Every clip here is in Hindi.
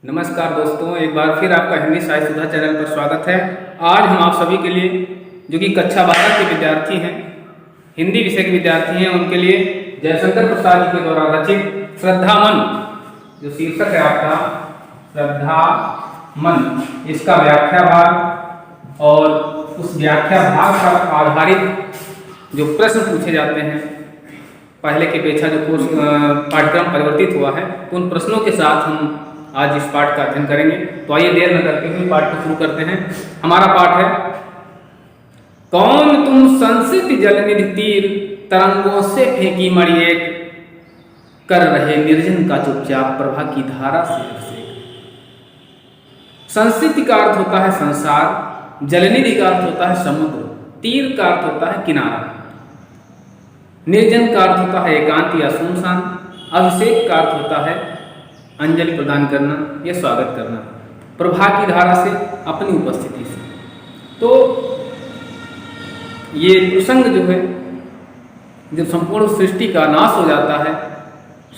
नमस्कार दोस्तों, एक बार फिर आपका हिंदी साहित्य सुधा चैनल पर स्वागत है। आज हम आप सभी के लिए जो कि कक्षा 12 के विद्यार्थी हैं, हिंदी विषय के विद्यार्थी हैं, उनके लिए जयशंकर प्रसाद जी के द्वारा रचित श्रद्धा मन, जो शीर्षक है आपका श्रद्धा मन, इसका व्याख्या भाग और उस व्याख्या भाग पर आधारित जो प्रश्न पूछे जाते हैं, पहले की अपेक्षा जो कोर्स पाठ्यक्रम परिवर्तित हुआ है, उन प्रश्नों के साथ हम आज इस पाठ का अध्ययन करेंगे। तो आइए देर न करते हुए पाठ को शुरू करते हैं। हमारा पाठ है, कौन तुम संसित जलनिधि तीर तरंगों से फेंकी मणि एक, कर रहे निर्जन का चुपचाप प्रभा की धारा से अभिषेक। संसित का अर्थ होता है संसार, जलनिधि का अर्थ होता है समुद्र, तीर का अर्थ होता है किनारा, निर्जन का अर्थ होता है एकांत या सुनसान, अभिषेक का अर्थ होता है अंजलि प्रदान करना या स्वागत करना, प्रभा की धारा से, अपनी उपस्थिति से। तो ये प्रसंग जो है, जब संपूर्ण सृष्टि का नाश हो जाता है,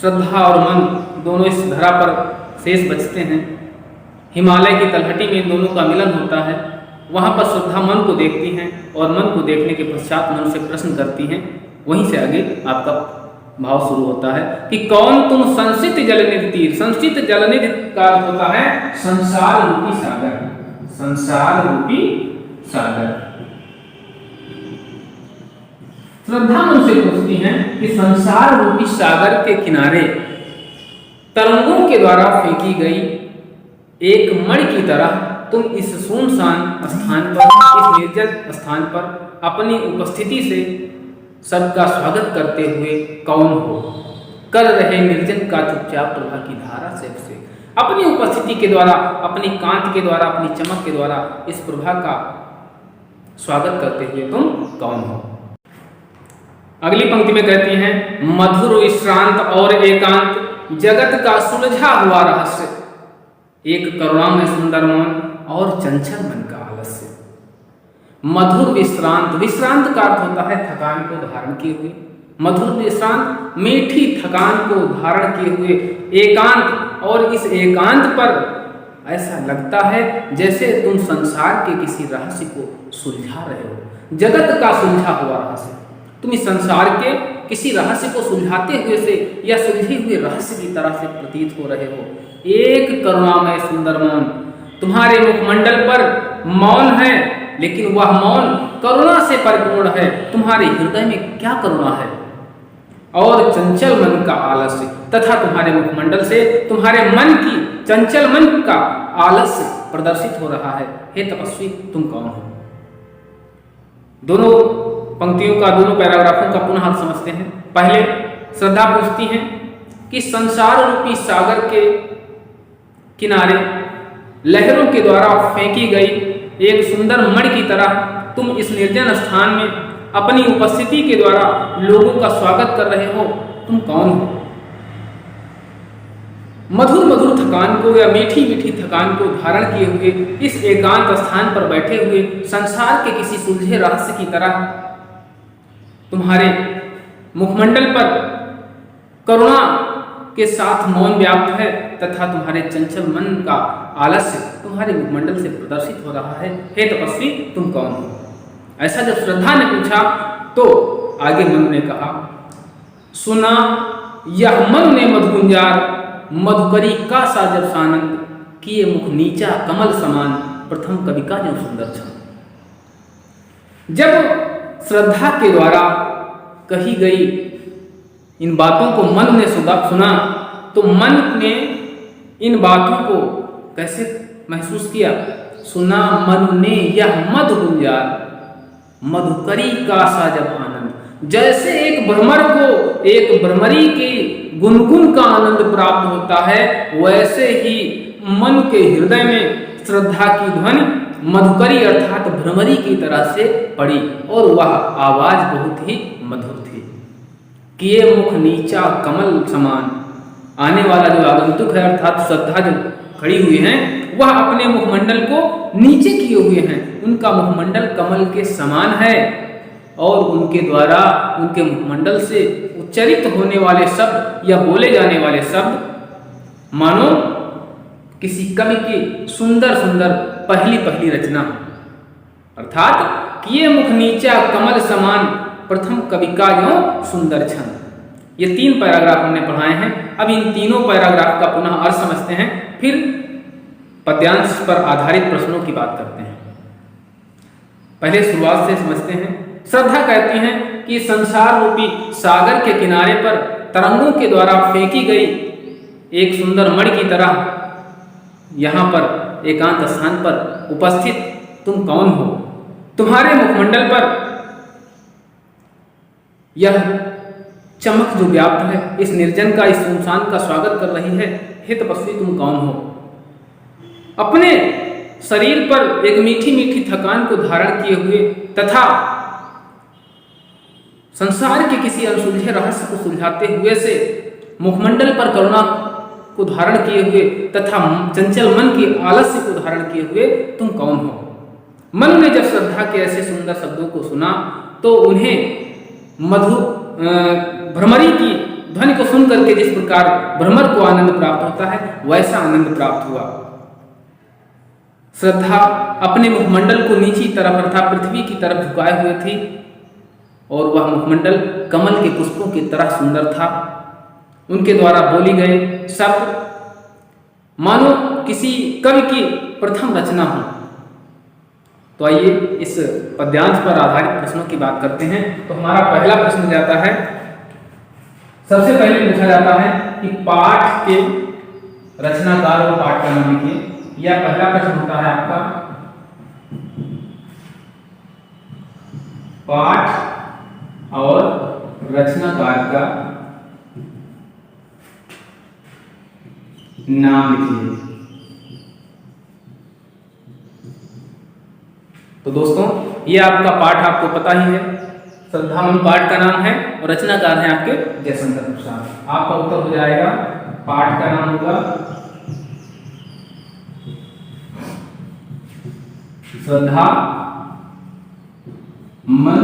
श्रद्धा और मन दोनों इस धरा पर शेष बचते हैं, हिमालय की तलहटी में इन दोनों का मिलन होता है, वहाँ पर श्रद्धा मन को देखती हैं और मन को देखने के पश्चात मन से प्रश्न करती हैं। वहीं से आगे आपका भाव शुरू होता है कि कौन तुम संसित जलनिधि तीर। संसित जलनिधि का अर्थ होता है संसार रूपी सागर, संसार रूपी सागर। श्रद्धा मन से पूछती हैं कि संसार रूपी सागर के किनारे तरंगों के द्वारा फेंकी गई एक मणि की तरह तुम इस सुनसान स्थान पर, इस निर्जन स्थान पर अपनी उपस्थिति से सबका स्वागत करते हुए कौन हो, कर रहे निर्जन का चुपचाप प्रभा की धारा से अभिषेक। अपनी उपस्थिति के द्वारा, अपनी कांति के द्वारा, अपनी चमक के द्वारा इस प्रभा का स्वागत करते हुए तुम कौन हो। अगली पंक्ति में कहती हैं, मधुर विश्रांत और एकांत जगत का सुलझा हुआ रहस्य, एक करुणा में सुंदर मौन और चंचल मन का आलस्य। मधुर विश्रांत, विश्रांत का अर्थ होता है थकान को धारण किए हुए, मधुर विश्रांत मीठी थकान को धारण किए हुए, एकांत, और इस एकांत पर ऐसा लगता है जैसे तुम संसार के किसी रहस्य को सुलझा रहे हो, जगत का सुलझा हुआ रहस्य। तुम इस संसार के किसी रहस्य को सुलझाते हुए से या सुलझे हुए रहस्य की तरह से प्रतीत हो रहे हो। एक करुणामय सुंदर मौन, तुम्हारे मुखमंडल पर मौन है, लेकिन वह मौन करुणा से परिपूर्ण है। तुम्हारे हृदय में क्या करुणा है, और चंचल मन का आलस्य, तथा तुम्हारे मुखमंडल से तुम्हारे मन की, चंचल मन का आलस्य प्रदर्शित हो रहा है। हे तपस्वी, तुम कौन हो। दोनों पंक्तियों का, दोनों पैराग्राफों का पुनः अर्थ समझते हैं। पहले श्रद्धा पूछती हैं कि संसार रूपी सागर के किनारे लहरों के द्वारा फेंकी गई एक सुंदर मणि की तरह तुम इस निर्जन स्थान में अपनी उपस्थिति के द्वारा लोगों का स्वागत कर रहे हो, तुम कौन हो। मधुर मधुर थकान को या मीठी मीठी थकान को धारण किए हुए इस एकांत स्थान पर बैठे हुए संसार के किसी सुलझे रहस्य की तरह तुम्हारे मुखमंडल पर करुणा के साथ मौन व्याप्त है, तथा तुम्हारे चंचल मन का आलस्य तुम्हारे मुखमंडल से प्रदर्शित हो रहा है। हे तपस्वी, तुम कौन हो। ऐसा जब श्रद्धा ने पूछा तो आगे मनु ने कहा, सुना यह मन ने मधुकुंजार, मधुकरी का सा जब सानंद, किए मुख नीचा कमल समान, प्रथम कवि का जो सुंदर छंद। जब श्रद्धा के द्वारा कही गई इन बातों को मन ने सुना तो मन ने इन बातों को कैसे महसूस किया। सुना मन ने यह मधु गुंजार, मधुकरी का सा जब आनंद, जैसे एक भ्रमर को एक भ्रमरी के गुनगुन का आनंद प्राप्त होता है, वैसे ही मन के हृदय में श्रद्धा की ध्वनि मधुकरी अर्थात भ्रमरी की तरह से पड़ी, और वह आवाज बहुत ही मधुर थी। किए मुख नीचा कमल समान, आने वाला जो आगंतुक है अर्थात श्रद्धा जो खड़ी हुई है, वह अपने मुखमंडल को नीचे किए हुए हैं, उनका मुखमंडल कमल के समान है, और उनके द्वारा उनके मुखमंडल से उच्चरित होने वाले शब्द या बोले जाने वाले शब्द मानो किसी कवि की सुंदर सुंदर पहली पहली रचना हो, अर्थात किए मुख नीचा कमल समान प्रथम कवि का यो सुंदर छंद। ये 3 पैराग्राफ हमने पढ़ाए हैं। अब इन तीनों पैराग्राफ का पुनः अर्थ समझते हैं, फिर पद्यांश पर आधारित प्रश्नों की बात करते हैं। पहले शुरुआत से समझते हैं। श्रद्धा कहती हैं कि संसार रूपी सागर के किनारे पर तरंगों के द्वारा फेंकी गई एक सुंदर मणि की तरह यहाँ पर एकांत स्थान पर उपस्थित तुम कौन हो? तुम्हारे मुखमंडल पर यह चमक जो व्याप्त है, इस निर्जन का, इस सुनसान का स्वागत कर रही है। हे तपस्वी, तुम कौन हो? अपने शरीर पर एक मीठी मीठी थकान को धारण किए हुए तथा संसार के किसी अनसुलझे रहस्य को सुलझाते हुए से मुखमंडल पर करुणा को धारण किए हुए तथा चंचल मन की आलस्य को धारण किए हुए तुम कौन हो? मन ने जब श्रद्धा के ऐसे सुंदर शब्दों को सुना तो उन्हें मधुर भ्रमरी की ध्वनि को सुन करके जिस प्रकार भ्रमर को आनंद प्राप्त होता है, वैसा आनंद प्राप्त हुआ। श्रद्धा अपने मुखमंडल को नीची तरफ अर्थात पृथ्वी की तरफ झुकाए हुए थी और वह मुखमंडल कमल के पुष्पों की तरह सुंदर था। उनके द्वारा बोली गए शब्द मानो किसी कवि की प्रथम रचना हो। तो आइए इस पद्यांश पर आधारित प्रश्नों की बात करते हैं। तो हमारा पहला प्रश्न जाता है, सबसे पहले पूछा जाता है कि पाठ के रचनाकार और पाठ का नाम लिखिए। यह पहला प्रश्न होता है आपका। पाठ और रचनाकार का नाम लिखिए। तो दोस्तों, ये आपका पाठ आपको पता ही है, श्रद्धामन पाठ का नाम है और रचनाकार हैं आपके जयशंकर प्रसाद। आपका उत्तर हो जाएगा, पाठ का नाम होगा श्रद्धा मन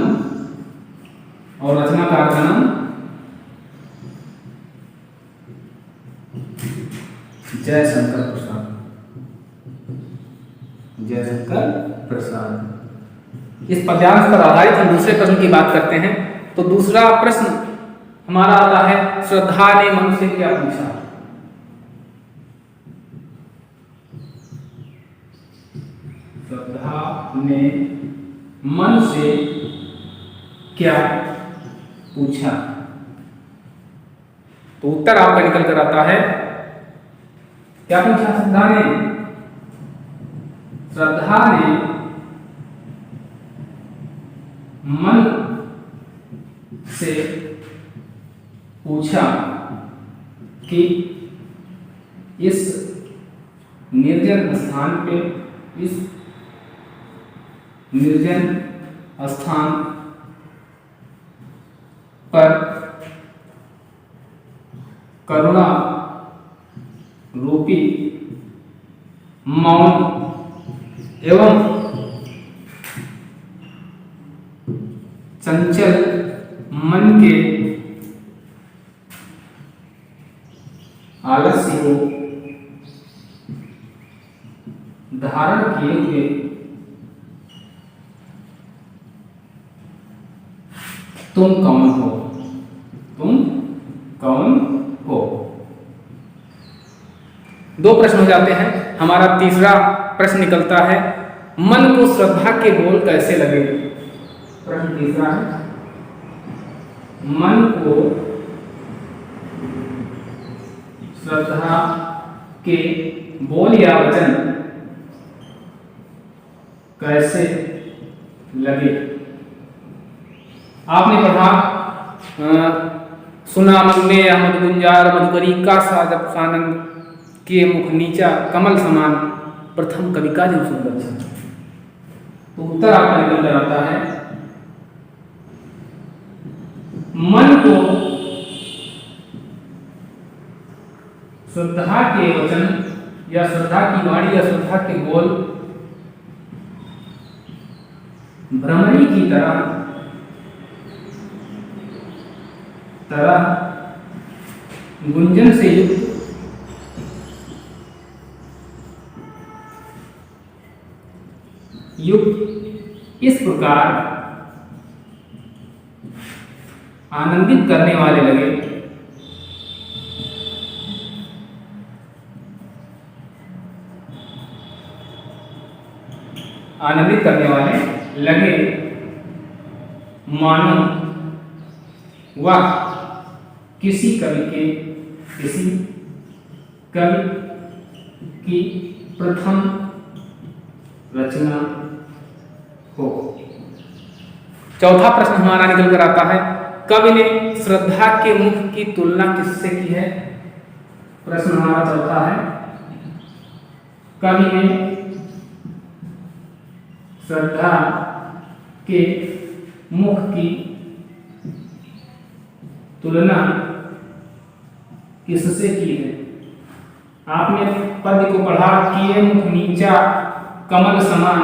और रचनाकार का नाम जयशंकर प्रसाद। जयशंकर प्रसाद। इस पद्यांश पर आधारित हम दूसरे प्रश्न की बात करते हैं। तो दूसरा प्रश्न हमारा आता है, श्रद्धा ने मन से क्या पूछा? श्रद्धा ने मन से क्या पूछा? तो उत्तर आपका निकल कर आता है, क्या पूछा श्रद्धा ने? श्रद्धा ने मन से पूछा कि इस निर्जन स्थान पे, इस निर्जन स्थान पर करुणा रूपी मौन एवं चंचल मन के आलस्य को धारण किए हुए तुम कौन हो? तुम कौन हो? दो प्रश्न हो जाते हैं। हमारा तीसरा प्रश्न निकलता है, मन को श्रद्धा के बोल कैसे लगे? प्रश्न तीसरा है, मन को श्रद्धा के बोल या वचन कैसे लगे? आपने पढ़ा, सुना मन ने अहमद गुंजार मधुकरी का साजब सानंद के मुख नीचा कमल समान प्रथम कवि का जो सुंदर छंद। तो उत्तर आपका निकल कर आता है, मन को श्रद्धा के वचन या श्रद्धा की वाणी या श्रद्धा के बोल भ्रमरी की तरह गुंजन से युक्त युक्त इस प्रकार आनंदित करने वाले लगे मानो वह किसी कवि की प्रथम रचना हो। चौथा प्रश्न हमारा निकल कर आता है, कवि ने श्रद्धा के मुख की तुलना किससे की है? प्रश्न हमारा चौथा है, कवि ने श्रद्धा के मुख की तुलना किससे की है? आपने पद्य को पढ़ा, किए मुख नीचा कमल समान,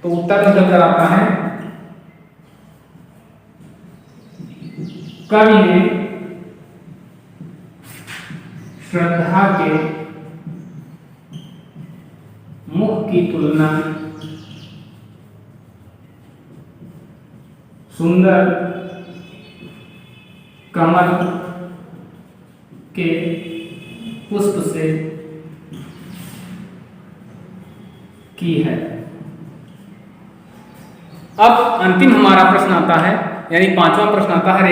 तो उत्तर निकल कर आता है, कवि ने श्रद्धा के मुख की तुलना सुंदर कमल के पुष्प से की है। अब अंतिम हमारा प्रश्न आता है, यानी पांचवा प्रश्न आता है,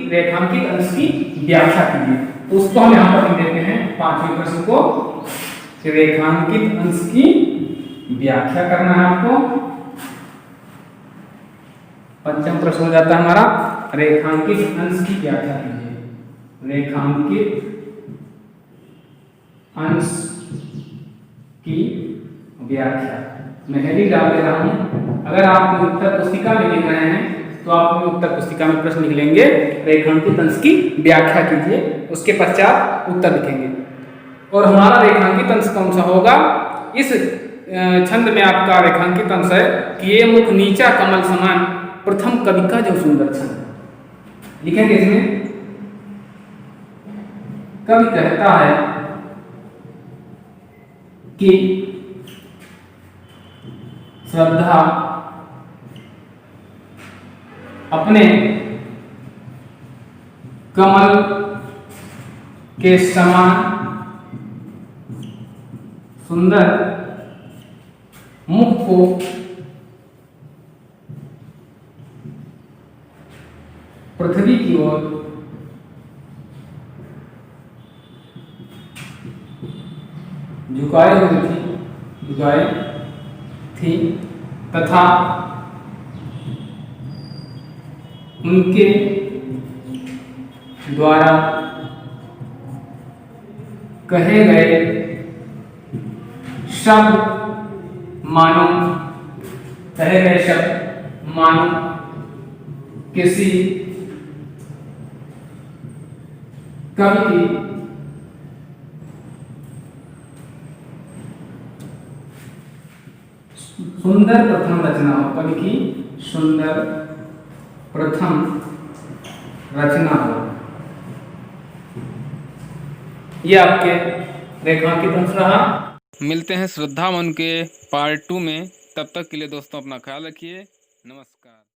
रेखांकित अंश की व्याख्या कीजिए। तो उसको हम यहां पर लिख देते हैं, पांचवें प्रश्न को, रेखांकित अंश की व्याख्या करना है आपको। पंचम प्रश्न हो जाता है हमारा, रेखांकित अंश की व्याख्या कीजिए। रेखांकित अंश की व्याख्या मैं हेडिंग डाल दे रहा हूं। अगर आप उत्तर पुस्तिका में लिख रहे हैं तो आप उत्तर पुस्तिका में प्रश्न लिख लेंगे, रेखांकित अंश की व्याख्या कीजिए, उसके पश्चात उत्तर लिखेंगे। और हमारा रेखांकित अंश कौन सा होगा? इस छंद में आपका रेखांकित अंश है कि ये मुख नीचा कमल समान, प्रथम कवि का जो सुंदर छंद। लिखेंगे इसमें, कवि कहता है कि श्रद्धा अपने कमल के समान सुंदर मुख को पृथ्वी की ओर झुकाए थी तथा उनके द्वारा कहे गए शब्द मानो किसी कवि की सुंदर प्रथम रचना हो, कवि की सुंदर प्रथम रचना हो। ये आपके रेखांकित अंश रहा। मिलते हैं श्रद्धा मन के पार्ट 2 में, तब तक के लिए दोस्तों अपना ख्याल रखिए। नमस्कार।